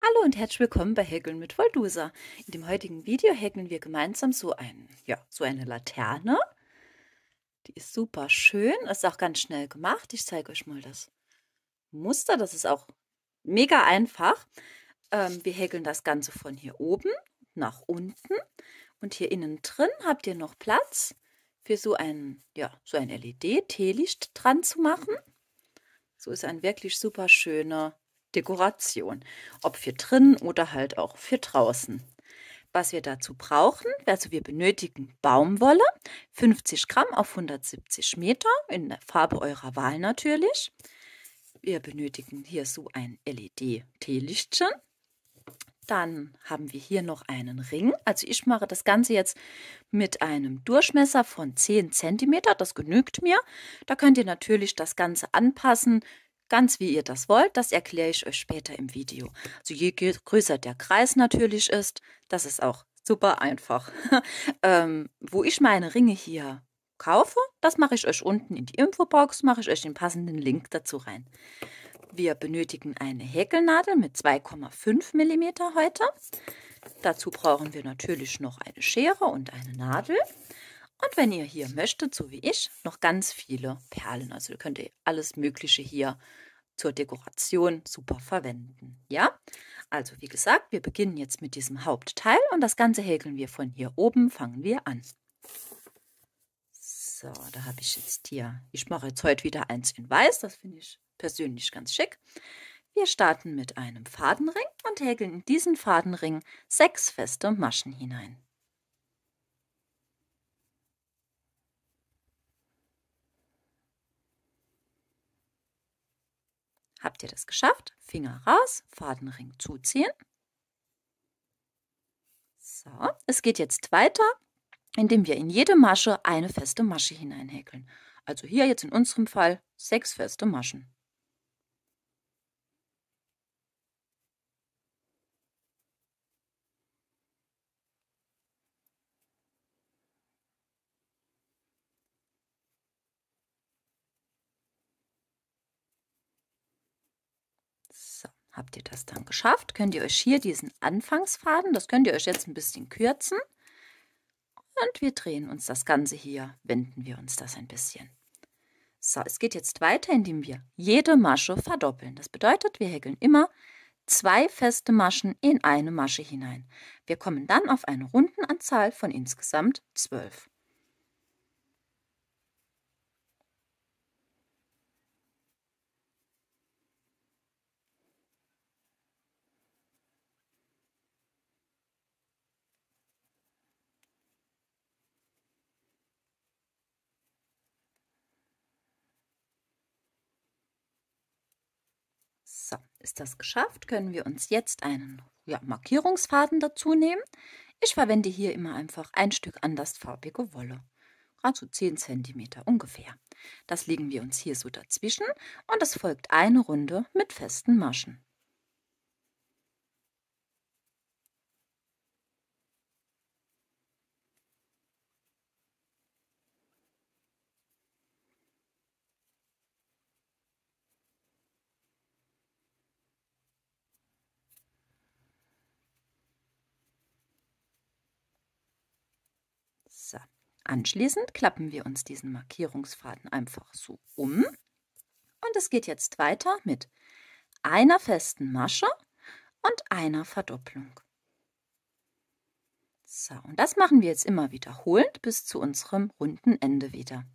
Hallo und herzlich willkommen bei Häkeln mit Voldusa. In dem heutigen Video häkeln wir gemeinsam so eine Laterne. Die ist super schön, ist auch ganz schnell gemacht. Ich zeige euch mal das Muster, das ist auch mega einfach. Wir häkeln das Ganze von hier oben nach unten und hier innen drin habt ihr noch Platz für so ein LED-Teelicht dran zu machen. So ist ein wirklich super schöner Dekoration, ob für drinnen oder halt auch für draußen. Was wir dazu brauchen, also wir benötigen Baumwolle, 50 Gramm auf 170 Meter, in der Farbe eurer Wahl natürlich. Wir benötigen hier so ein LED-Teelichtchen. Dann haben wir hier noch einen Ring. Also ich mache das Ganze jetzt mit einem Durchmesser von 10 cm. Das genügt mir. Da könnt ihr natürlich das Ganze anpassen, ganz wie ihr das wollt. Das erkläre ich euch später im Video. Also je größer der Kreis natürlich ist, das ist auch super einfach. Wo ich meine Ringe hier kaufe, das mache ich euch unten in die Infobox, mache ich euch den passenden Link dazu rein. Wir benötigen eine Häkelnadel mit 2,5 mm heute. Dazu brauchen wir natürlich noch eine Schere und eine Nadel. Und wenn ihr hier möchtet, so wie ich, noch ganz viele Perlen. Also könnt ihr alles Mögliche hier zur Dekoration super verwenden. Ja, also wie gesagt, wir beginnen jetzt mit diesem Hauptteil und das Ganze häkeln wir von hier oben, fangen wir an. So, da habe ich jetzt hier, ich mache jetzt heute wieder eins in weiß, das finde ich persönlich ganz schick. Wir starten mit einem Fadenring und häkeln in diesen Fadenring 6 feste Maschen hinein. Habt ihr das geschafft? Finger raus, Fadenring zuziehen. So, es geht jetzt weiter, indem wir in jede Masche eine feste Masche hineinhäkeln. Also hier jetzt in unserem Fall 6 feste Maschen. So, habt ihr das dann geschafft, könnt ihr euch hier diesen Anfangsfaden, das könnt ihr euch jetzt ein bisschen kürzen. Und wir drehen uns das Ganze hier, wenden wir uns das ein bisschen. So, es geht jetzt weiter, indem wir jede Masche verdoppeln. Das bedeutet, wir häkeln immer 2 feste Maschen in eine Masche hinein. Wir kommen dann auf eine Rundenanzahl von insgesamt 12. So, ist das geschafft, können wir uns jetzt einen Markierungsfaden dazu nehmen. Ich verwende hier immer einfach ein Stück andersfarbige Wolle, gerade so 10 cm ungefähr. Das legen wir uns hier so dazwischen und es folgt eine Runde mit festen Maschen. So. Anschließend klappen wir uns diesen Markierungsfaden einfach so um und es geht jetzt weiter mit einer festen Masche und einer Verdopplung. So, und das machen wir jetzt immer wiederholend bis zu unserem runden Ende wieder.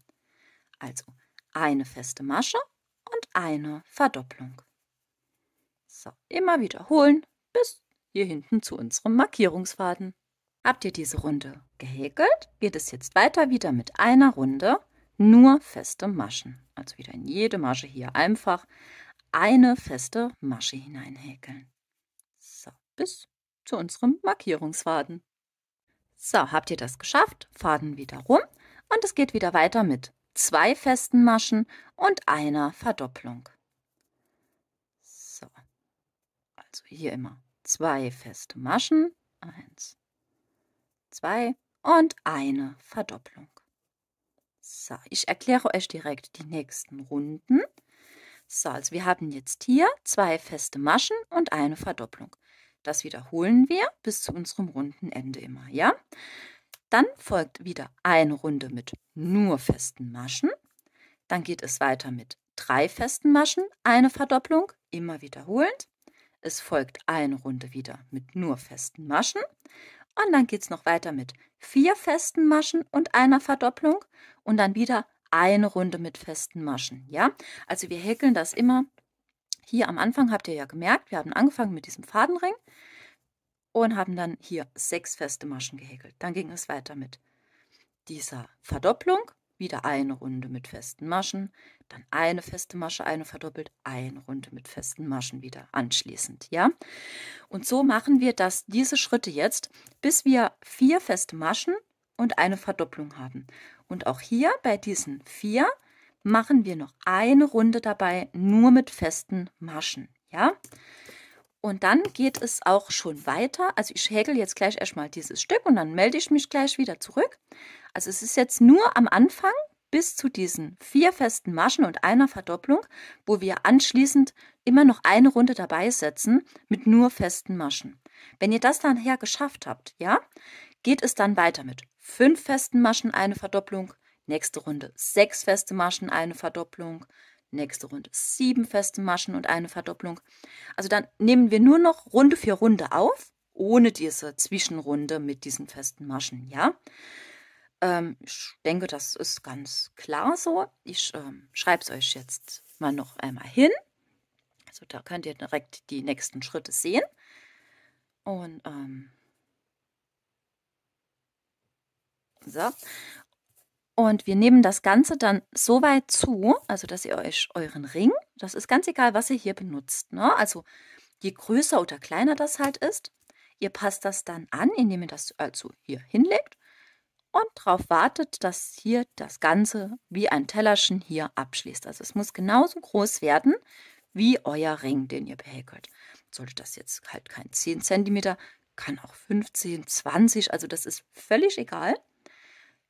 Also eine feste Masche und eine Verdopplung. So, immer wiederholen bis hier hinten zu unserem Markierungsfaden. Habt ihr diese Runde gehäkelt, geht es jetzt weiter wieder mit einer Runde nur feste Maschen. Also wieder in jede Masche hier einfach eine feste Masche hineinhäkeln. So, bis zu unserem Markierungsfaden. So, habt ihr das geschafft? Faden wieder rum und es geht wieder weiter mit 2 festen Maschen und einer Verdopplung. So, also hier immer 2 feste Maschen, 1, 2 und eine Verdopplung. So, ich erkläre euch direkt die nächsten Runden. So, also wir haben jetzt hier 2 feste Maschen und eine Verdopplung. Das wiederholen wir bis zu unserem runden Ende immer, ja? Dann folgt wieder eine Runde mit nur festen Maschen. Dann geht es weiter mit 3 festen Maschen, eine Verdopplung, immer wiederholend. Es folgt eine Runde wieder mit nur festen Maschen. Und dann geht es noch weiter mit 4 festen Maschen und einer Verdopplung. Und dann wieder eine Runde mit festen Maschen, ja? Also wir häkeln das immer. Hier am Anfang habt ihr ja gemerkt, wir haben angefangen mit diesem Fadenring und haben dann hier 6 feste Maschen gehäkelt. Dann ging es weiter mit dieser Verdopplung, wieder eine Runde mit festen Maschen, dann eine feste Masche, eine verdoppelt, eine Runde mit festen Maschen wieder anschließend, ja? Und so machen wir das, diese Schritte jetzt, bis wir 4 feste Maschen und eine Verdopplung haben. Und auch hier bei diesen 4 machen wir noch eine Runde dabei, nur mit festen Maschen, ja? Und dann geht es auch schon weiter. Also ich häkel jetzt gleich erstmal dieses Stück und dann melde ich mich gleich wieder zurück. Also es ist jetzt nur am Anfang bis zu diesen 4 festen Maschen und einer Verdopplung, wo wir anschließend immer noch eine Runde dabei setzen mit nur festen Maschen. Wenn ihr das dann her geschafft habt, ja, geht es dann weiter mit 5 festen Maschen, eine Verdopplung, nächste Runde 6 feste Maschen, eine Verdopplung, nächste Runde 7 feste Maschen und eine Verdopplung. Also dann nehmen wir nur noch Runde für Runde auf, ohne diese Zwischenrunde mit diesen festen Maschen, ja. Ich denke, das ist ganz klar so. Ich schreibe es euch jetzt mal noch einmal hin. Also da könnt ihr direkt die nächsten Schritte sehen. Und so. Und wir nehmen das Ganze dann so weit zu, also dass ihr euch euren Ring, das ist ganz egal, was ihr hier benutzt, ne? Also je größer oder kleiner das halt ist, ihr passt das dann an, indem ihr das also hier hinlegt und darauf wartet, dass hier das Ganze wie ein Tellerchen hier abschließt. Also es muss genauso groß werden wie euer Ring, den ihr behäkelt. Sollte das jetzt halt kein 10 cm, kann auch 15, 20, also das ist völlig egal.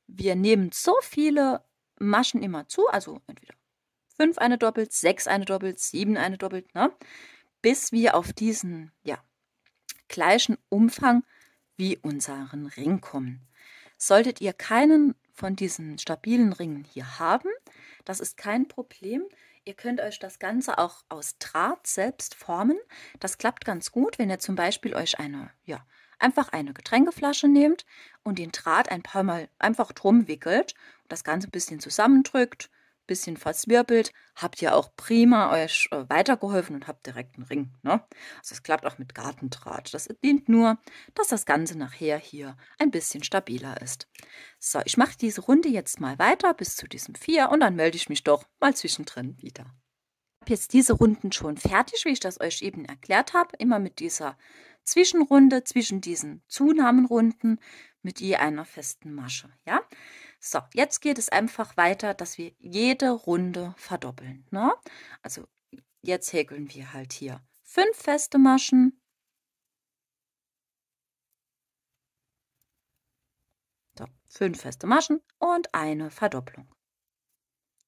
Wir nehmen so viele Maschen immer zu, also entweder 5 eine doppelt, 6 eine doppelt, 7 eine doppelt, ne? Bis wir auf diesen gleichen Umfang wie unseren Ring kommen. Solltet ihr keinen von diesen stabilen Ringen hier haben, das ist kein Problem. Ihr könnt euch das Ganze auch aus Draht selbst formen. Das klappt ganz gut, wenn ihr zum Beispiel euch einfach eine Getränkeflasche nehmt und den Draht ein paar Mal einfach drum wickelt und das Ganze ein bisschen zusammendrückt, ein bisschen verzwirbelt, habt ihr auch prima euch weitergeholfen und habt direkt einen Ring, ne? Also es klappt auch mit Gartendraht. Das dient nur, dass das Ganze nachher hier ein bisschen stabiler ist. So, ich mache diese Runde jetzt mal weiter bis zu diesem 4 und dann melde ich mich doch mal zwischendrin wieder. Ich habe jetzt diese Runden schon fertig, wie ich das euch eben erklärt habe, immer mit dieser Zwischenrunde zwischen diesen Zunahmenrunden mit je einer festen Masche, ja? So, jetzt geht es einfach weiter, dass wir jede Runde verdoppeln, ne? Also jetzt häkeln wir halt hier 5 feste Maschen. So, 5 feste Maschen und eine Verdopplung.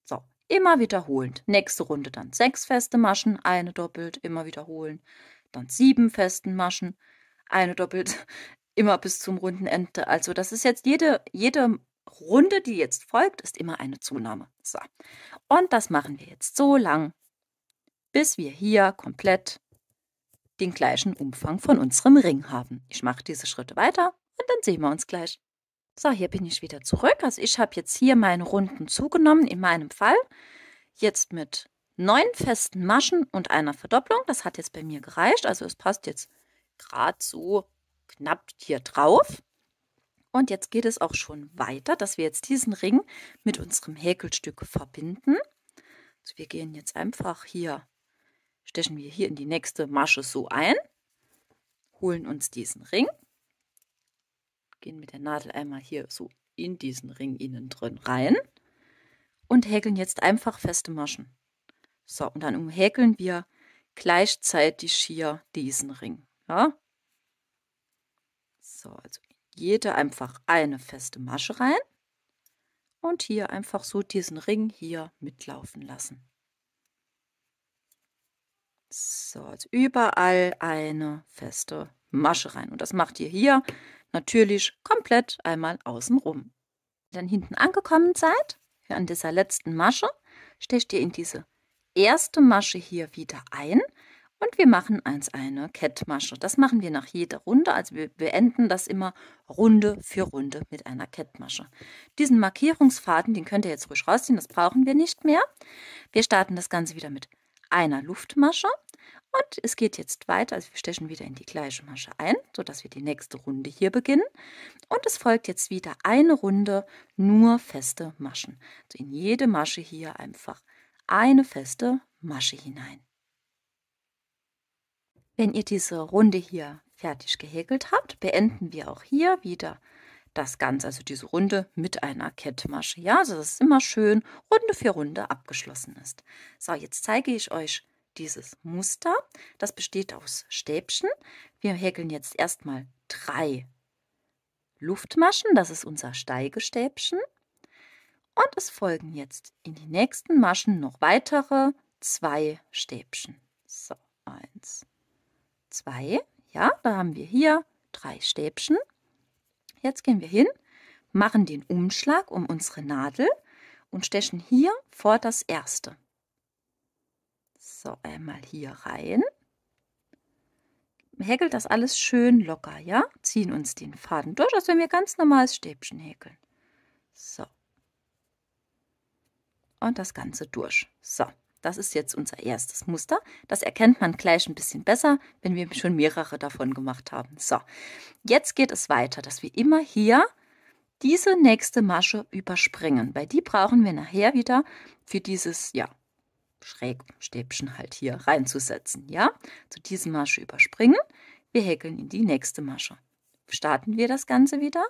So, immer wiederholend. Nächste Runde dann 6 feste Maschen, eine doppelt, immer wiederholen. Dann 7 festen Maschen, eine doppelt, immer bis zum runden Ende. Also das ist jetzt jede Runde, die jetzt folgt, ist immer eine Zunahme. So, und das machen wir jetzt so lang, bis wir hier komplett den gleichen Umfang von unserem Ring haben. Ich mache diese Schritte weiter und dann sehen wir uns gleich. So, hier bin ich wieder zurück. Also ich habe jetzt hier meine Runden zugenommen, in meinem Fall. Jetzt mit 9 festen Maschen und einer Verdopplung. Das hat jetzt bei mir gereicht. Also es passt jetzt gerade so knapp hier drauf. Und jetzt geht es auch schon weiter, dass wir jetzt diesen Ring mit unserem Häkelstück verbinden. Also wir gehen jetzt einfach hier, stechen wir hier in die nächste Masche so ein, holen uns diesen Ring, gehen mit der Nadel einmal hier so in diesen Ring innen drin rein und häkeln jetzt einfach feste Maschen. So, und dann umhäkeln wir gleichzeitig hier diesen Ring. Ja? So, also jede einfach eine feste Masche rein und hier einfach so diesen Ring hier mitlaufen lassen. So, also überall eine feste Masche rein. Und das macht ihr hier natürlich komplett einmal außenrum. Wenn ihr dann hinten angekommen seid, hier an dieser letzten Masche, stecht ihr in diese erste Masche hier wieder ein und wir machen eine Kettmasche. Das machen wir nach jeder Runde, also wir beenden das immer Runde für Runde mit einer Kettmasche. Diesen Markierungsfaden, den könnt ihr jetzt ruhig rausziehen, das brauchen wir nicht mehr. Wir starten das Ganze wieder mit einer Luftmasche und es geht jetzt weiter, also wir stechen wieder in die gleiche Masche ein, sodass wir die nächste Runde hier beginnen. Und es folgt jetzt wieder eine Runde nur feste Maschen. Also in jede Masche hier einfach eine feste Masche hinein. Wenn ihr diese Runde hier fertig gehäkelt habt, beenden wir auch hier wieder das Ganze, also diese Runde mit einer Kettmasche. Ja, also dass es immer schön Runde für Runde abgeschlossen ist. So, jetzt zeige ich euch dieses Muster. Das besteht aus Stäbchen. Wir häkeln jetzt erstmal 3 Luftmaschen, das ist unser Steigestäbchen. Und es folgen jetzt in die nächsten Maschen noch weitere 2 Stäbchen. So, 1, 2, ja, da haben wir hier 3 Stäbchen. Jetzt gehen wir hin, machen den Umschlag um unsere Nadel und stechen hier vor das erste. So, einmal hier rein. Häkelt das alles schön locker, ja? Ziehen uns den Faden durch, als wenn wir ganz normales Stäbchen häkeln. So. Und das Ganze durch. So, das ist jetzt unser erstes Muster. Das erkennt man gleich ein bisschen besser, wenn wir schon mehrere davon gemacht haben. So, jetzt geht es weiter, dass wir immer hier diese nächste Masche überspringen, weil die brauchen wir nachher wieder für dieses, ja, Schrägstäbchen halt hier reinzusetzen, ja? Zu dieser Masche überspringen. Wir häkeln in die nächste Masche. Starten wir das Ganze wieder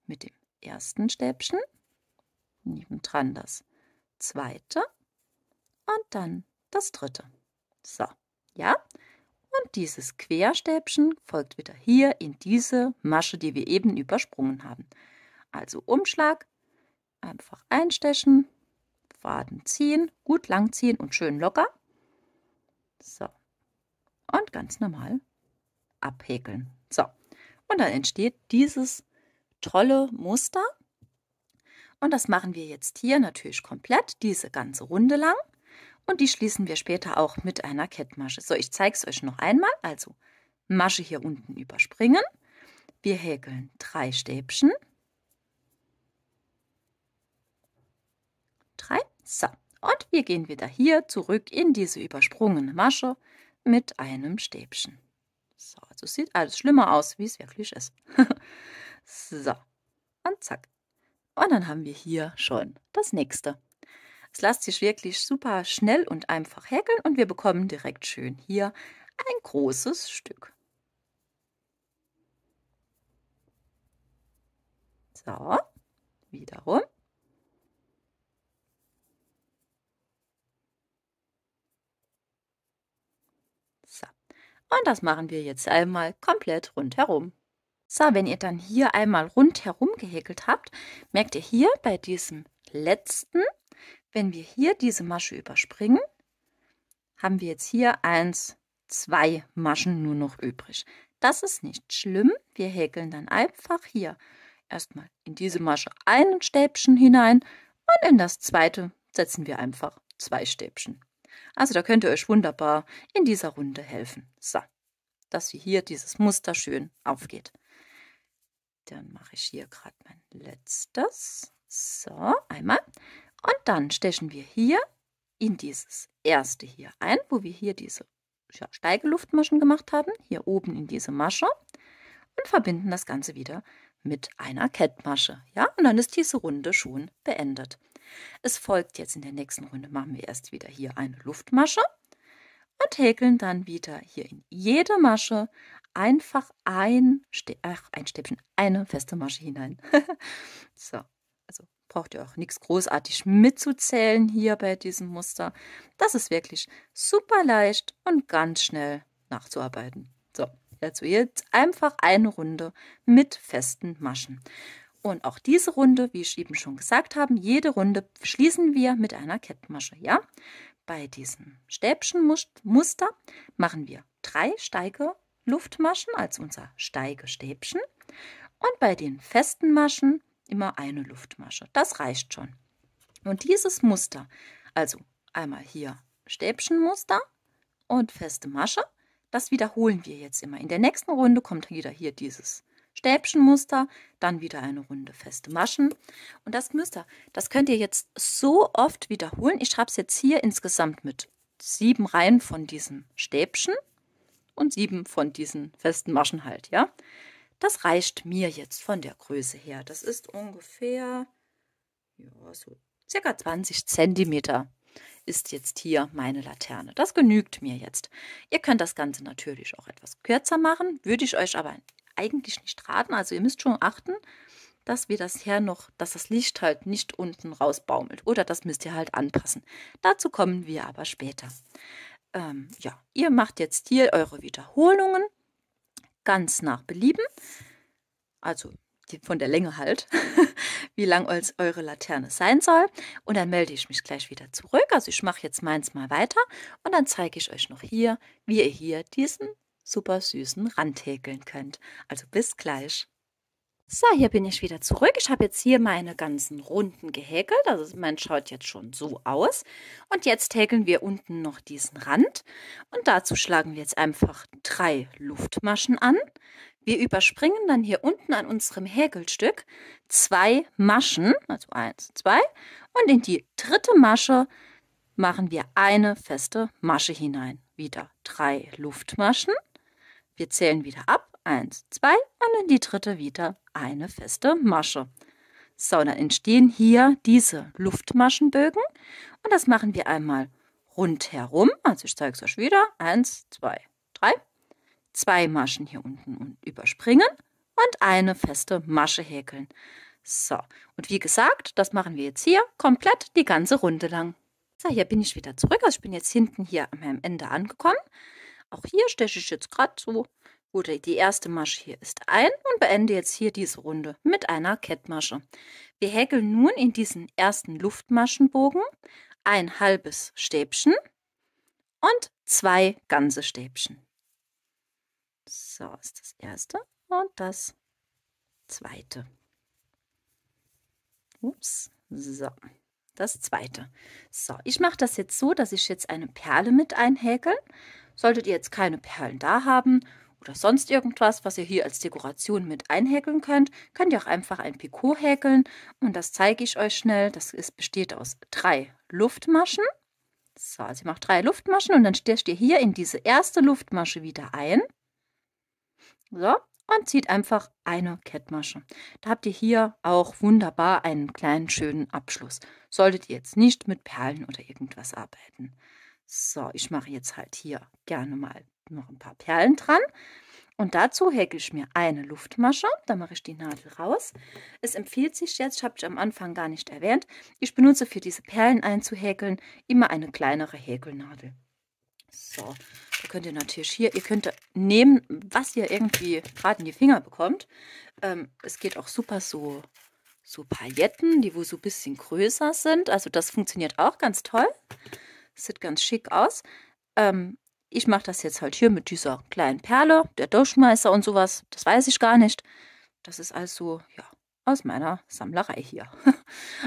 mit dem ersten Stäbchen, nebendran das zweite und dann das dritte. So, ja? Und dieses Querstäbchen folgt wieder hier in diese Masche, die wir eben übersprungen haben. Also Umschlag, einfach einstechen, Faden ziehen, gut lang ziehen und schön locker. So. Und ganz normal abhäkeln. So. Und dann entsteht dieses tolle Muster. Und das machen wir jetzt hier natürlich komplett, diese ganze Runde lang. Und die schließen wir später auch mit einer Kettmasche. So, ich zeige es euch noch einmal. Also Masche hier unten überspringen. Wir häkeln 3 Stäbchen. 3. So, und wir gehen wieder hier zurück in diese übersprungene Masche mit einem Stäbchen. So, also sieht alles schlimmer aus, wie es wirklich ist. So, und zack. Und dann haben wir hier schon das nächste. Es lässt sich wirklich super schnell und einfach häkeln und wir bekommen direkt schön hier ein großes Stück. So, wiederum. So. Und das machen wir jetzt einmal komplett rundherum. So, wenn ihr dann hier einmal rundherum gehäkelt habt, merkt ihr hier bei diesem letzten, wenn wir hier diese Masche überspringen, haben wir jetzt hier 1, 2 Maschen nur noch übrig. Das ist nicht schlimm. Wir häkeln dann einfach hier erstmal in diese Masche ein Stäbchen hinein und in das zweite setzen wir einfach 2 Stäbchen. Also da könnt ihr euch wunderbar in dieser Runde helfen. So, dass hier dieses Muster schön aufgeht. Dann mache ich hier gerade mein letztes. So, einmal. Und dann stechen wir hier in dieses erste hier ein, wo wir hier diese Steigeluftmaschen gemacht haben. Hier oben in diese Masche. Und verbinden das Ganze wieder mit einer Kettmasche. Ja, und dann ist diese Runde schon beendet. Es folgt jetzt in der nächsten Runde, machen wir erst wieder hier eine Luftmasche und häkeln dann wieder hier in jede Masche einfach ein Stäbchen, eine feste Masche hinein. So, also braucht ihr auch nichts großartig mitzuzählen hier bei diesem Muster. Das ist wirklich super leicht und ganz schnell nachzuarbeiten. So, dazu jetzt einfach eine Runde mit festen Maschen. Und auch diese Runde, wie ich eben schon gesagt habe, jede Runde schließen wir mit einer Kettmasche, ja? bei diesem Stäbchenmuster machen wir 3 Steige-Luftmaschen als unser Steigestäbchen und bei den festen Maschen immer eine Luftmasche. Das reicht schon. Und dieses Muster, also einmal hier Stäbchenmuster und feste Masche, das wiederholen wir jetzt immer. In der nächsten Runde kommt wieder hier dieses Stäbchenmuster, dann wieder eine Runde feste Maschen. Und das Muster, das könnt ihr jetzt so oft wiederholen. Ich habe es jetzt hier insgesamt mit 7 Reihen von diesem Stäbchen und 7 von diesen festen Maschen halt, ja. Das reicht mir jetzt von der Größe her. Das ist ungefähr, ja, so circa 20 Zentimeter ist jetzt hier meine Laterne. Das genügt mir jetzt. Ihr könnt das Ganze natürlich auch etwas kürzer machen, würde ich euch aber eigentlich nicht raten. Also ihr müsst schon achten, dass dass das Licht halt nicht unten rausbaumelt. Oder das müsst ihr halt anpassen. Dazu kommen wir aber später. Ja, ihr macht jetzt hier eure Wiederholungen ganz nach Belieben. Also von der Länge halt, wie lang eure Laterne sein soll. Und dann melde ich mich gleich wieder zurück. Also ich mache jetzt meins mal weiter und dann zeige ich euch noch hier, wie ihr hier diesen super süßen Rand häkeln könnt. Also bis gleich. So, hier bin ich wieder zurück. Ich habe jetzt hier meine ganzen Runden gehäkelt. Also mein schaut jetzt schon so aus. Und jetzt häkeln wir unten noch diesen Rand. Und dazu schlagen wir jetzt einfach 3 Luftmaschen an. Wir überspringen dann hier unten an unserem Häkelstück 2 Maschen, also 1, 2. Und in die dritte Masche machen wir eine feste Masche hinein. Wieder 3 Luftmaschen. Wir zählen wieder ab. 1, 2 und in die dritte wieder eine feste Masche. So, dann entstehen hier diese Luftmaschenbögen und das machen wir einmal rundherum. Also ich zeige es euch wieder. 1, 2, 3. 2 Maschen hier unten und überspringen und eine feste Masche häkeln. So, und wie gesagt, das machen wir jetzt hier komplett die ganze Runde lang. So, hier bin ich wieder zurück. Also ich bin jetzt hinten hier an meinem Ende angekommen. Auch hier steche ich jetzt gerade so. Gut, die erste Masche hier ist ein und beende jetzt hier diese Runde mit einer Kettmasche. Wir häkeln nun in diesen ersten Luftmaschenbogen ein halbes Stäbchen und 2 ganze Stäbchen. So ist das erste und das zweite. Ups, so, das zweite. So, ich mache das jetzt so, dass ich jetzt eine Perle mit einhäkeln. Solltet ihr jetzt keine Perlen da haben oder sonst irgendwas, was ihr hier als Dekoration mit einhäkeln könnt, könnt ihr auch einfach ein Picot häkeln. Und das zeige ich euch schnell. Das besteht aus 3 Luftmaschen. So, also ihr macht 3 Luftmaschen und dann stecht ihr hier in diese erste Luftmasche wieder ein. So, und zieht einfach eine Kettmasche. Da habt ihr hier auch wunderbar einen kleinen schönen Abschluss. Solltet ihr jetzt nicht mit Perlen oder irgendwas arbeiten. So, ich mache jetzt halt hier gerne mal noch ein paar Perlen dran. Und dazu häkel ich mir eine Luftmasche. Da mache ich die Nadel raus. Es empfiehlt sich jetzt, ich habe es am Anfang gar nicht erwähnt, ich benutze für diese Perlen einzuhäkeln immer eine kleinere Häkelnadel. So, da könnt ihr natürlich hier, ihr könnt nehmen, was ihr irgendwie gerade in die Finger bekommt. Es geht auch super so Pailletten, die wo so ein bisschen größer sind. Also das funktioniert auch ganz toll. Sieht ganz schick aus. Ich mache das jetzt halt hier mit dieser kleinen Perle, der Durchmesser und sowas. Das weiß ich gar nicht. Das ist also, ja, aus meiner Sammlerei hier.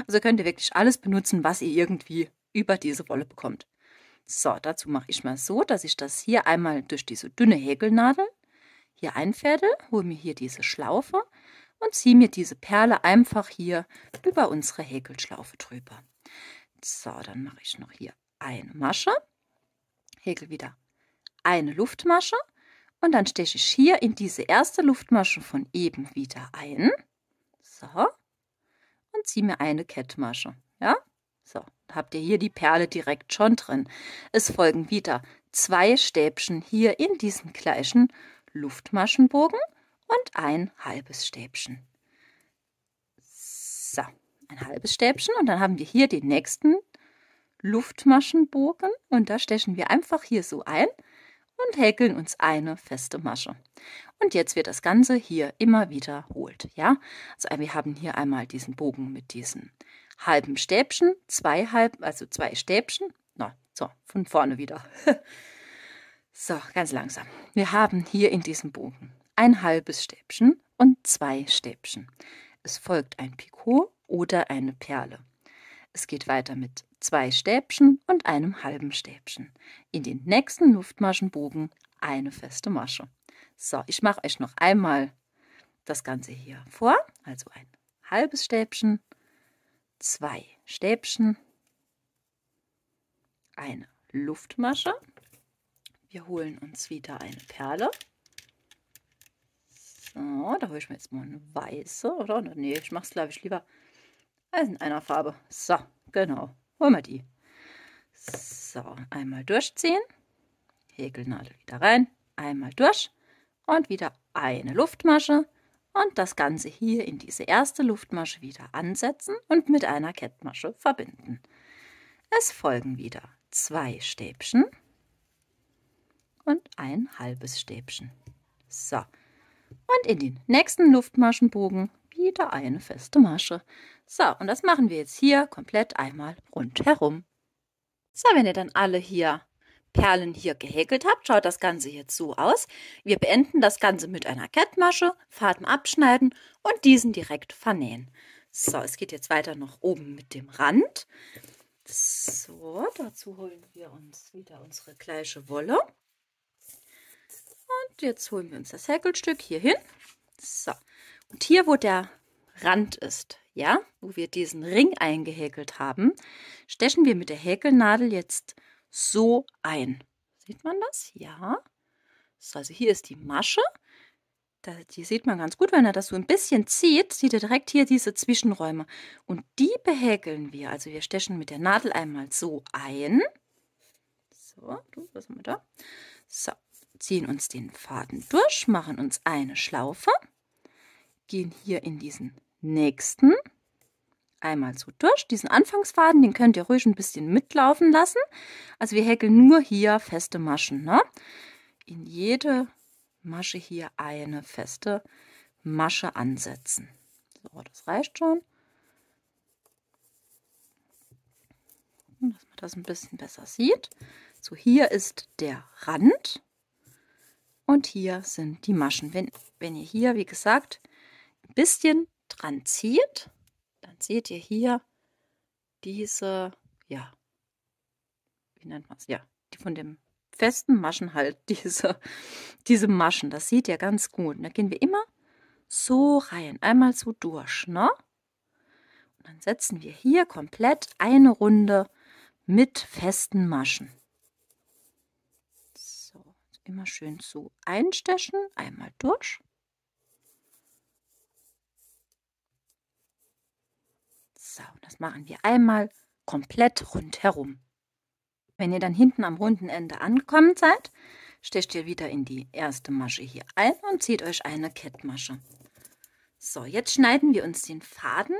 Also könnt ihr wirklich alles benutzen, was ihr irgendwie über diese Wolle bekommt. So, dazu mache ich mal so, dass ich das hier einmal durch diese dünne Häkelnadel hier einfädel, hole mir hier diese Schlaufe und ziehe mir diese Perle einfach hier über unsere Häkelschlaufe drüber. So, dann mache ich noch hier eine Masche, häkel wieder eine Luftmasche und dann steche ich hier in diese erste Luftmasche von eben wieder ein. So, und ziehe mir eine Kettmasche. Ja, so, da habt ihr hier die Perle direkt schon drin. Es folgen wieder 2 Stäbchen hier in diesen gleichen Luftmaschenbogen und ein halbes Stäbchen. So, ein halbes Stäbchen und dann haben wir hier den nächsten Luftmaschenbogen und da stechen wir einfach hier so ein und häkeln uns eine feste Masche. Und jetzt wird das Ganze hier immer wiederholt. Ja? Also wir haben hier einmal diesen Bogen mit diesen halben Stäbchen, also zwei Stäbchen. Na, so, von vorne wieder. So, ganz langsam. Wir haben hier in diesem Bogen ein halbes Stäbchen und zwei Stäbchen. Es folgt ein Picot oder eine Perle. Es geht weiter mit zwei Stäbchen und einem halben Stäbchen. In den nächsten Luftmaschenbogen eine feste Masche. So, ich mache euch noch einmal das Ganze hier vor. Also ein halbes Stäbchen, zwei Stäbchen, eine Luftmasche. Wir holen uns wieder eine Perle. So, da hole ich mir jetzt mal eine weiße, oder? Nee, ich mache es, glaube ich, lieber als in einer Farbe. So, genau. Holen wir die. So, einmal durchziehen. Häkelnadel wieder rein. Einmal durch. Und wieder eine Luftmasche. Und das Ganze hier in diese erste Luftmasche wieder ansetzen und mit einer Kettmasche verbinden. Es folgen wieder zwei Stäbchen und ein halbes Stäbchen. So, und in den nächsten Luftmaschenbogen wieder eine feste Masche. So, und das machen wir jetzt hier komplett einmal rundherum. So, wenn ihr dann alle hier Perlen hier gehäkelt habt, schaut das Ganze jetzt so aus. Wir beenden das Ganze mit einer Kettmasche, Faden abschneiden und diesen direkt vernähen. So, es geht jetzt weiter noch oben mit dem Rand. So, dazu holen wir uns wieder unsere gleiche Wolle. Und jetzt holen wir uns das Häkelstück hier hin. So, und hier, wo der Rand ist, ja, wo wir diesen Ring eingehäkelt haben, stechen wir mit der Häkelnadel jetzt so ein. Sieht man das? Ja. So, also hier ist die Masche. Die sieht man ganz gut, wenn er das so ein bisschen zieht, sieht er direkt hier diese Zwischenräume. Und die behäkeln wir. Also wir stechen mit der Nadel einmal so ein. So, was haben wir da? So, ziehen uns den Faden durch, machen uns eine Schlaufe, gehen hier in diesen nächsten einmal so durch. Diesen Anfangsfaden, den könnt ihr ruhig ein bisschen mitlaufen lassen. Also wir häkeln nur hier feste Maschen, ne? In jede Masche hier eine feste Masche ansetzen. So, das reicht schon. Dass man das ein bisschen besser sieht. So, hier ist der Rand und hier sind die Maschen. Wenn ihr hier, wie gesagt, ein bisschen dran zieht, dann seht ihr hier diese, ja, wie nennt man es? Ja, die von dem festen Maschen halt, diese Maschen. Das sieht ihr ganz gut. Und da gehen wir immer so rein, einmal so durch, ne? Und dann setzen wir hier komplett eine Runde mit festen Maschen. So, immer schön so einstechen, einmal durch. So, das machen wir einmal komplett rundherum. Wenn ihr dann hinten am runden Ende angekommen seid, stecht ihr wieder in die erste Masche hier ein und zieht euch eine Kettmasche. So, jetzt schneiden wir uns den Faden.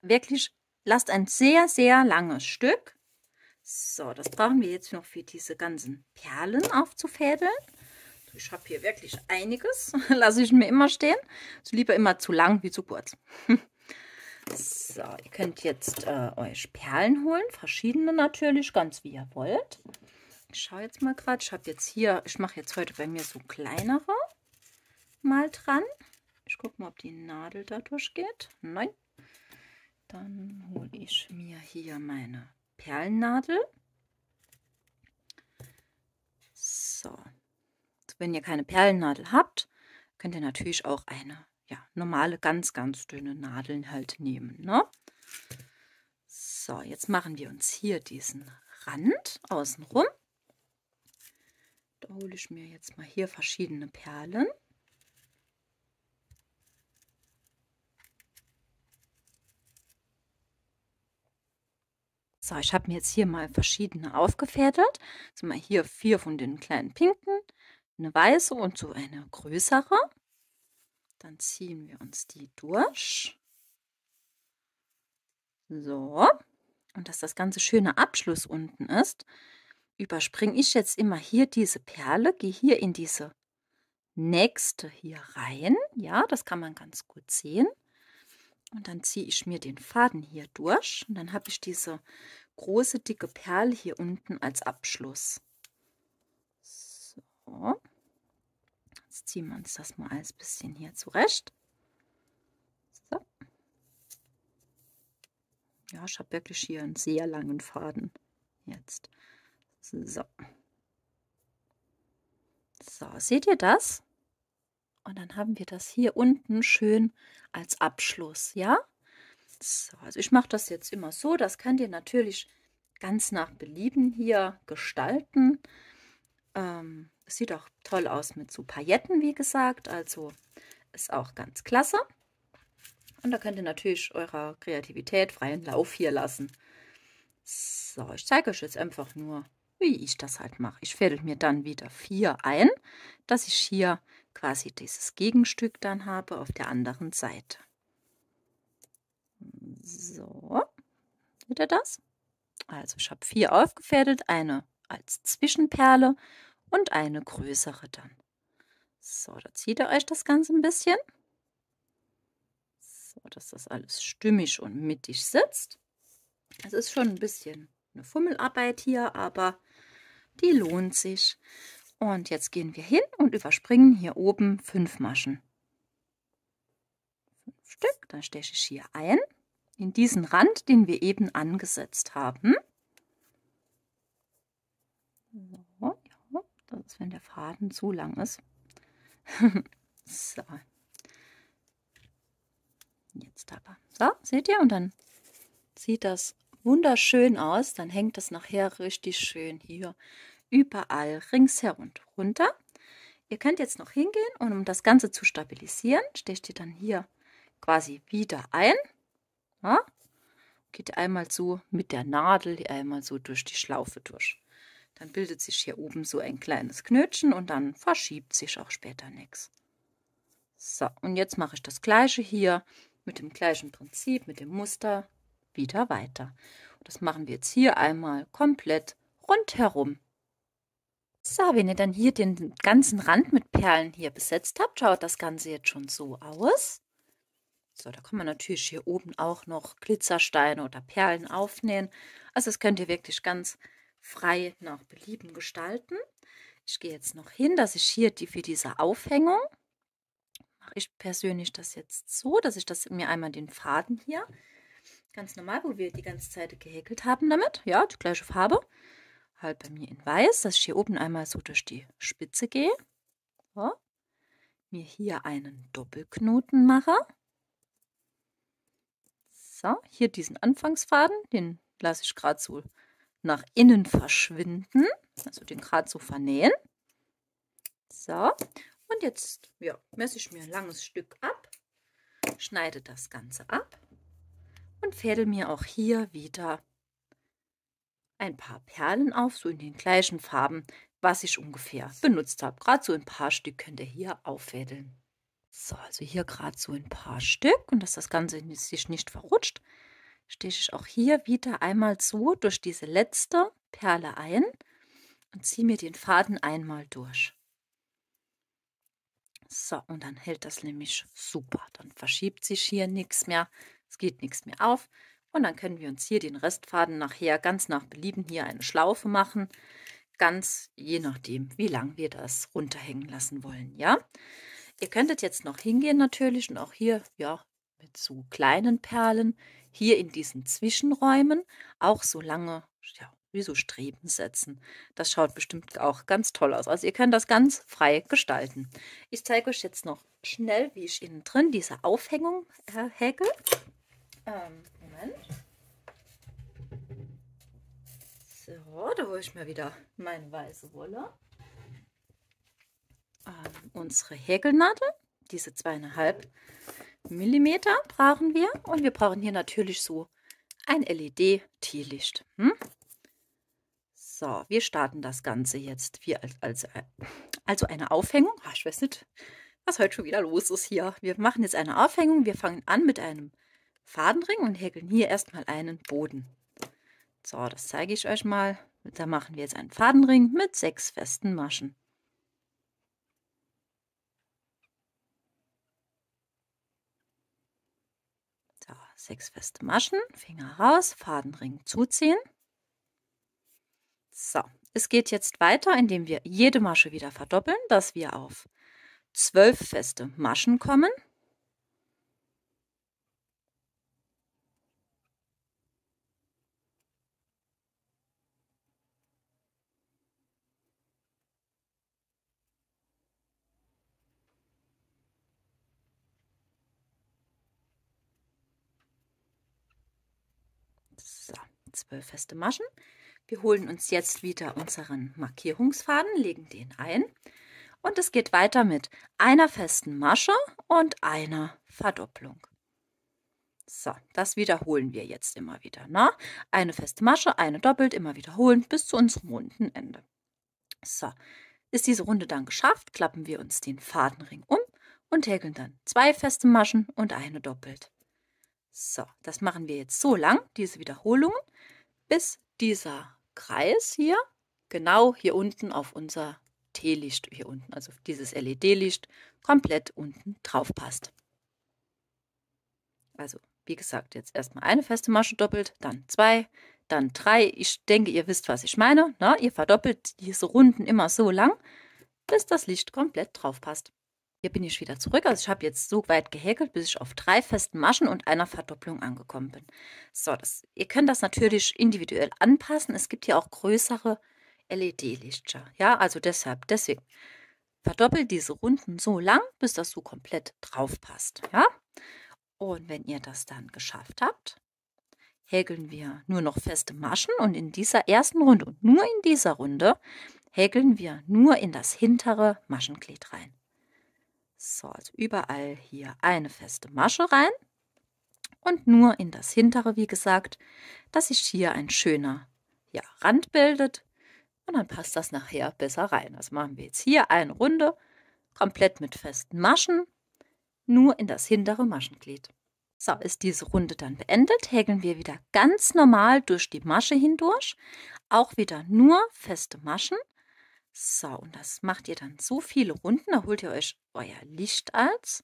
Wirklich, lasst ein sehr, sehr langes Stück. So, das brauchen wir jetzt noch für diese ganzen Perlen aufzufädeln. Ich habe hier wirklich einiges, lasse ich mir immer stehen. So lieber immer zu lang wie zu kurz. So, ihr könnt jetzt euch Perlen holen, verschiedene natürlich, ganz wie ihr wollt. Ich schaue jetzt mal gerade, ich mache jetzt heute bei mir so kleinere mal dran. Ich gucke mal, ob die Nadel da durchgeht. Nein. Dann hole ich mir hier meine Perlennadel. So. Wenn ihr keine Perlennadel habt, könnt ihr natürlich auch eine normale, ganz, ganz dünne Nadeln halt nehmen, ne? So, jetzt machen wir uns hier diesen Rand außenrum. Da hole ich mir jetzt mal hier verschiedene Perlen. So, ich habe mir jetzt hier mal verschiedene aufgefädelt. Also mal hier 4 von den kleinen pinken, eine weiße und so eine größere. Dann ziehen wir uns die durch. So. Und dass das ganze schöne Abschluss unten ist, überspringe ich jetzt immer hier diese Perle, gehe hier in diese nächste hier rein. Ja, das kann man ganz gut sehen. Und dann ziehe ich mir den Faden hier durch und dann habe ich diese große, dicke Perle hier unten als Abschluss. So. Jetzt ziehen wir uns das mal ein bisschen hier zurecht. So. Ja, ich habe wirklich hier einen sehr langen Faden jetzt. So. So, seht ihr das? Und dann haben wir das hier unten schön als Abschluss, ja? So, also ich mache das jetzt immer so. Das könnt ihr natürlich ganz nach Belieben hier gestalten. Es sieht auch toll aus mit so Pailletten, wie gesagt. Also ist auch ganz klasse. Und da könnt ihr natürlich eurer Kreativität freien Lauf hier lassen. So, ich zeige euch jetzt einfach nur, wie ich das halt mache. Ich fädel mir dann wieder 4 ein, dass ich hier quasi dieses Gegenstück dann habe auf der anderen Seite. So, seht ihr das? Also ich habe 4 aufgefädelt, eine als Zwischenperle und eine größere dann. So, da zieht ihr euch das Ganze ein bisschen. So, dass das alles stimmig und mittig sitzt. Es ist schon ein bisschen eine Fummelarbeit hier, aber die lohnt sich. Und jetzt gehen wir hin und überspringen hier oben 5 Maschen. 5 Stück, dann steche ich hier ein in diesen Rand, den wir eben angesetzt haben. So, ja, das ist, wenn der Faden zu lang ist. So. Jetzt aber. So, seht ihr? Und dann sieht das wunderschön aus. Dann hängt das nachher richtig schön hier überall ringsherum runter. Ihr könnt jetzt noch hingehen und um das Ganze zu stabilisieren, stecht ihr dann hier quasi wieder ein. Ja? Geht einmal so mit der Nadel einmal so durch die Schlaufe durch. Dann bildet sich hier oben so ein kleines Knötchen und dann verschiebt sich auch später nichts. So, und jetzt mache ich das gleiche hier mit dem gleichen Prinzip, mit dem Muster wieder weiter. Das machen wir jetzt hier einmal komplett rundherum. So, wenn ihr dann hier den ganzen Rand mit Perlen hier besetzt habt, schaut das Ganze jetzt schon so aus. So, da kann man natürlich hier oben auch noch Glitzersteine oder Perlen aufnähen. Also das könnt ihr wirklich ganz frei nach Belieben gestalten. Ich gehe jetzt noch hin, dass ich hier für diese Aufhängung, mache ich persönlich das jetzt so, dass ich das mir einmal den Faden hier, ganz normal, wo wir die ganze Zeit gehäkelt haben damit, ja, die gleiche Farbe, halt bei mir in weiß, dass ich hier oben einmal so durch die Spitze gehe, so, mir hier einen Doppelknoten mache. So, hier diesen Anfangsfaden, den lasse ich gerade so nach innen verschwinden, also den gerade so vernähen. So, und jetzt ja, messe ich mir ein langes Stück ab, schneide das Ganze ab und fädel mir auch hier wieder ein paar Perlen auf, so in den gleichen Farben, was ich ungefähr benutzt habe. Gerade so ein paar Stück könnt ihr hier auffädeln. So, also hier gerade so ein paar Stück und dass das Ganze sich nicht verrutscht, steche ich auch hier wieder einmal so durch diese letzte Perle ein und ziehe mir den Faden einmal durch. So, und dann hält das nämlich super. Dann verschiebt sich hier nichts mehr, es geht nichts mehr auf. Und dann können wir uns hier den Restfaden nachher ganz nach Belieben hier eine Schlaufe machen. Ganz je nachdem, wie lang wir das runterhängen lassen wollen, ja. Ihr könntet jetzt noch hingehen natürlich und auch hier, ja, mit so kleinen Perlen hier in diesen Zwischenräumen auch so lange, ja, wie so Streben setzen. Das schaut bestimmt auch ganz toll aus. Also ihr könnt das ganz frei gestalten. Ich zeige euch jetzt noch schnell, wie ich innen drin diese Aufhängung häkel. Moment. So, da hole ich mir wieder meine weiße Wolle. Unsere Häkelnadel, diese 2,5 Millimeter brauchen wir. Und wir brauchen hier natürlich so ein LED-Teelicht. So, wir starten das Ganze jetzt wie also eine Aufhängung. Ach, ich weiß nicht, was heute schon wieder los ist hier. Wir machen jetzt eine Aufhängung. Wir fangen an mit einem Fadenring und häkeln hier erstmal einen Boden. So, das zeige ich euch mal. Da machen wir jetzt einen Fadenring mit 6 festen Maschen. 6 feste Maschen, Finger raus, Fadenring zuziehen. So, es geht jetzt weiter, indem wir jede Masche wieder verdoppeln, dass wir auf 12 feste Maschen kommen. So, 12 feste Maschen. Wir holen uns jetzt wieder unseren Markierungsfaden, legen den ein und es geht weiter mit einer festen Masche und einer Verdopplung. So, das wiederholen wir jetzt immer wieder. Ne? Eine feste Masche, eine doppelt, immer wiederholen bis zu unserem runden Ende. So, ist diese Runde dann geschafft, klappen wir uns den Fadenring um und häkeln dann 2 feste Maschen und eine doppelt. So, das machen wir jetzt so lang, diese Wiederholungen, bis dieser Kreis hier genau hier unten auf unser Teelicht, hier unten, also dieses LED-Licht, komplett unten drauf passt. Also, wie gesagt, jetzt erstmal eine feste Masche doppelt, dann 2, dann 3. Ich denke, ihr wisst, was ich meine. Na, ihr verdoppelt diese Runden immer so lang, bis das Licht komplett drauf passt. Hier bin ich wieder zurück. Also ich habe jetzt so weit gehäkelt, bis ich auf 3 festen Maschen und einer Verdopplung angekommen bin. So, ihr könnt das natürlich individuell anpassen. Es gibt hier auch größere LED-Lichter. Ja, also deswegen verdoppelt diese Runden so lang, bis das so komplett drauf passt. Ja, und wenn ihr das dann geschafft habt, häkeln wir nur noch feste Maschen und in dieser ersten Runde und nur in dieser Runde häkeln wir nur in das hintere Maschenglied rein. So, also überall hier eine feste Masche rein und nur in das hintere, wie gesagt, dass sich hier ein schöner Rand bildet und dann passt das nachher besser rein. Also machen wir jetzt hier eine Runde komplett mit festen Maschen, nur in das hintere Maschenglied. So, ist diese Runde dann beendet, häkeln wir wieder ganz normal durch die Masche hindurch, auch wieder nur feste Maschen. So, und das macht ihr dann so viele Runden, da holt ihr euch euer Lichtalz,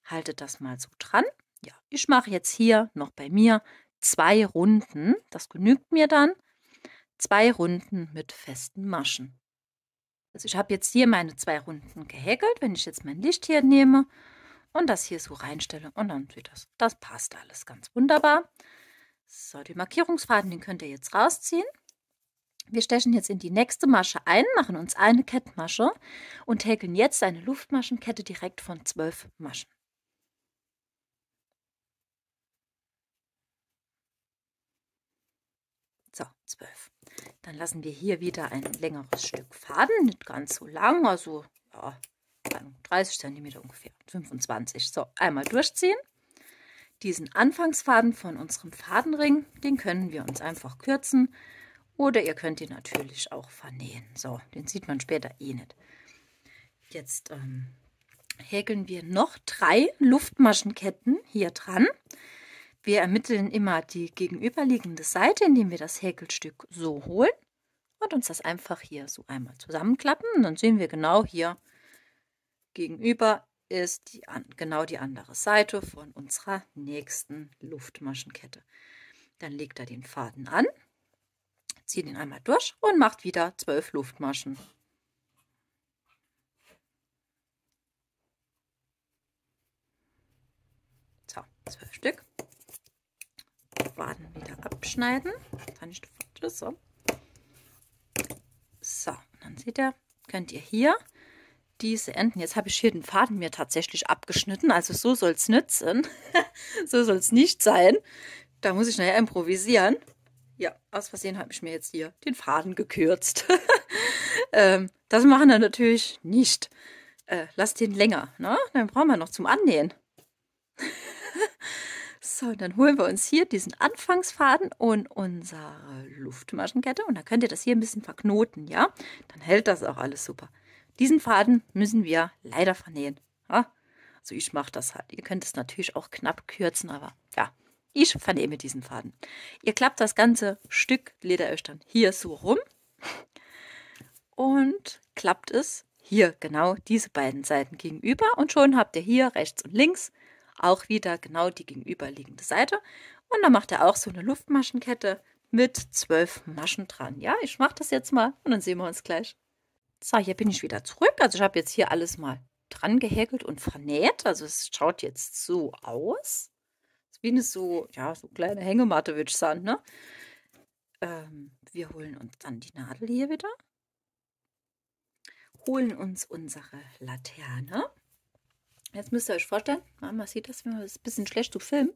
haltet das mal so dran. Ja, ich mache jetzt hier noch bei mir 2 Runden, das genügt mir dann, 2 Runden mit festen Maschen. Also ich habe jetzt hier meine 2 Runden gehäkelt, wenn ich jetzt mein Licht hier nehme und das hier so reinstelle und dann sieht das passt alles ganz wunderbar. So, den Markierungsfaden, den könnt ihr jetzt rausziehen. Wir stechen jetzt in die nächste Masche ein, machen uns eine Kettmasche und häkeln jetzt eine Luftmaschenkette direkt von 12 Maschen. So, 12. Dann lassen wir hier wieder ein längeres Stück Faden, nicht ganz so lang, also ja, 30 cm ungefähr, 25. So, einmal durchziehen. Diesen Anfangsfaden von unserem Fadenring, den können wir uns einfach kürzen. Oder ihr könnt ihn natürlich auch vernähen. So, den sieht man später eh nicht. Jetzt häkeln wir noch 3 Luftmaschenketten hier dran. Wir ermitteln immer die gegenüberliegende Seite, indem wir das Häkelstück so holen und uns das einfach hier so einmal zusammenklappen. Und dann sehen wir genau hier gegenüber ist genau die andere Seite von unserer nächsten Luftmaschenkette. Dann legt er den Faden an. Zieht ihn einmal durch und macht wieder 12 Luftmaschen. So, 12 Stück. Faden wieder abschneiden. Dann nicht so. So, dann seht ihr, könnt ihr hier diese Enden, jetzt habe ich hier den Faden mir tatsächlich abgeschnitten, also so soll es nicht sein. So soll es nicht sein. Da muss ich nachher improvisieren. Ja, aus Versehen habe ich mir jetzt hier den Faden gekürzt. Das machen wir natürlich nicht. Lasst den länger, ne? Dann brauchen wir noch zum Annähen. So, dann holen wir uns hier diesen Anfangsfaden und unsere Luftmaschenkette. Und dann könnt ihr das hier ein bisschen verknoten, ja? Dann hält das auch alles super. Diesen Faden müssen wir leider vernähen. Ja? Also ich mache das halt. Ihr könnt es natürlich auch knapp kürzen, aber ja. Ich vernehme diesen Faden. Ihr klappt das ganze Stück Lederöl hier so rum und klappt es hier genau diese beiden Seiten gegenüber und schon habt ihr hier rechts und links auch wieder genau die gegenüberliegende Seite. Und dann macht er auch so eine Luftmaschenkette mit 12 Maschen dran. Ja, ich mache das jetzt mal und dann sehen wir uns gleich. So, hier bin ich wieder zurück. Also ich habe jetzt hier alles mal dran gehäkelt und vernäht. Also es schaut jetzt so aus. Wie eine so kleine Hängematte, würde ich sagen, ne? Wir holen uns dann die Nadel hier wieder. Holen uns unsere Laterne. Jetzt müsst ihr euch vorstellen, man sieht das, das ist ein bisschen schlecht zu filmen.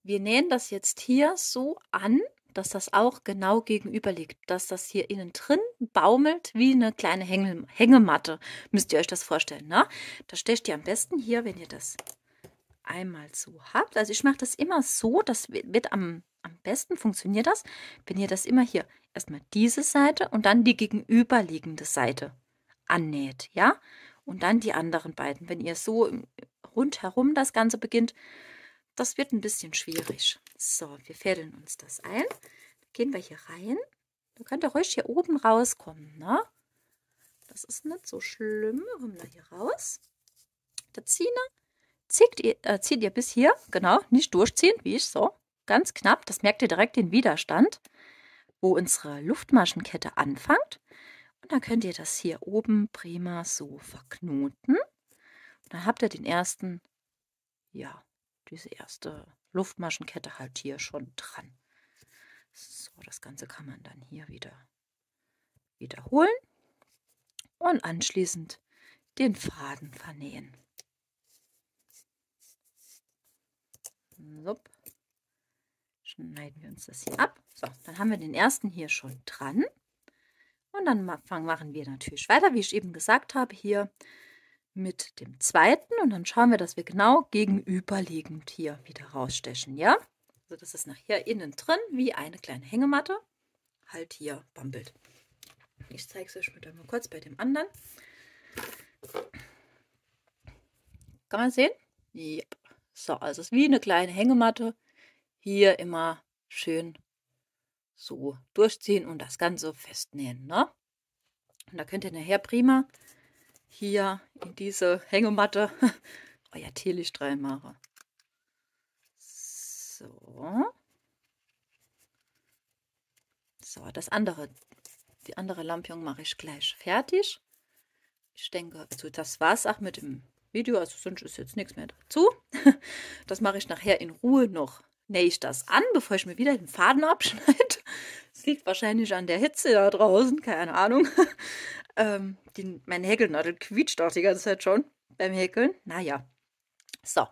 Wir nähen das jetzt hier so an, dass das auch genau gegenüber liegt, dass das hier innen drin baumelt wie eine kleine Hängematte. Müsst ihr euch das vorstellen, ne? Das stecht ihr am besten hier, wenn ihr das einmal so habt. Also ich mache das immer so, das wird am besten funktioniert das, wenn ihr das immer hier erstmal diese Seite und dann die gegenüberliegende Seite annäht, ja? Und dann die anderen beiden. Wenn ihr so rundherum das Ganze beginnt, das wird ein bisschen schwierig. So, wir fädeln uns das ein. Da gehen wir hier rein. Da könnt ihr ruhig hier oben rauskommen, ne? Das ist nicht so schlimm. Wir kommen da hier raus. Da zieht ihr bis hier, genau, nicht durchziehen, wie ich so. Ganz knapp, das merkt ihr direkt den Widerstand, wo unsere Luftmaschenkette anfängt. Und dann könnt ihr das hier oben prima so verknoten. Und dann habt ihr den ersten, diese erste Luftmaschenkette halt hier schon dran. So, das Ganze kann man dann hier wieder wiederholen und anschließend den Faden vernähen. So. Schneiden wir uns das hier ab. So, dann haben wir den ersten hier schon dran. Und dann machen wir natürlich weiter, wie ich eben gesagt habe, hier mit dem zweiten. Und dann schauen wir, dass wir genau gegenüberliegend hier wieder rausstechen, ja? Also das ist nachher innen drin wie eine kleine Hängematte. Halt hier bampelt. Ich zeige es euch mal kurz bei dem anderen. Kann man sehen? Ja. So, also es ist wie eine kleine Hängematte. Hier immer schön so durchziehen und das Ganze festnähen, ne? Und da könnt ihr nachher prima hier in diese Hängematte euer Teelicht reinmachen. So. So, die andere Lampion mache ich gleich fertig. Ich denke, also das war es auch mit dem Video, also sonst ist jetzt nichts mehr dazu. Das mache ich nachher in Ruhe noch. Nähe ich das an, bevor ich mir wieder den Faden abschneide. Es liegt wahrscheinlich an der Hitze da draußen, keine Ahnung. Meine Häkelnadel quietscht auch die ganze Zeit schon beim Häkeln. Naja, so.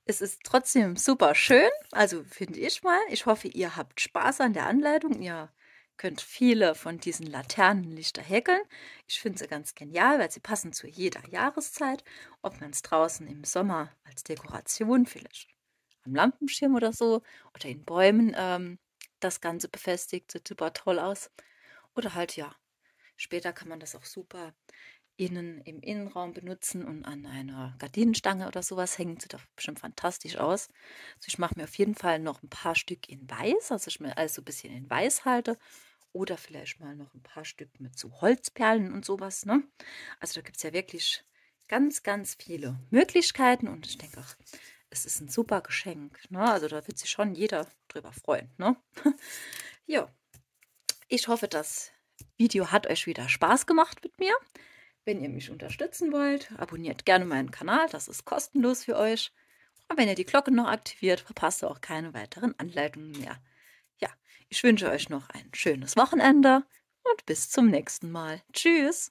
Es ist trotzdem super schön, also finde ich mal. Ich hoffe, ihr habt Spaß an der Anleitung. Ihr könnt viele von diesen Laternenlichter häkeln. Ich finde sie ganz genial, weil sie passen zu jeder Jahreszeit. Ob man es draußen im Sommer als Dekoration, vielleicht am Lampenschirm oder so, oder in Bäumen das Ganze befestigt, sieht super toll aus. Oder halt, ja, später kann man das auch super im Innenraum benutzen und an einer Gardinenstange oder sowas hängen. Sieht doch bestimmt fantastisch aus. Also ich mache mir auf jeden Fall noch ein paar Stück in Weiß, also ich mir alles so ein bisschen in Weiß halte. Oder vielleicht mal noch ein paar Stück mit so Holzperlen und sowas, ne? Also da gibt es ja wirklich ganz, ganz viele Möglichkeiten und ich denke auch, es ist ein super Geschenk, ne? Also da wird sich schon jeder drüber freuen, ne? Ja, ich hoffe, das Video hat euch wieder Spaß gemacht mit mir. Wenn ihr mich unterstützen wollt, abonniert gerne meinen Kanal, das ist kostenlos für euch. Und wenn ihr die Glocke noch aktiviert, verpasst ihr auch keine weiteren Anleitungen mehr. Ja, ich wünsche euch noch ein schönes Wochenende und bis zum nächsten Mal. Tschüss!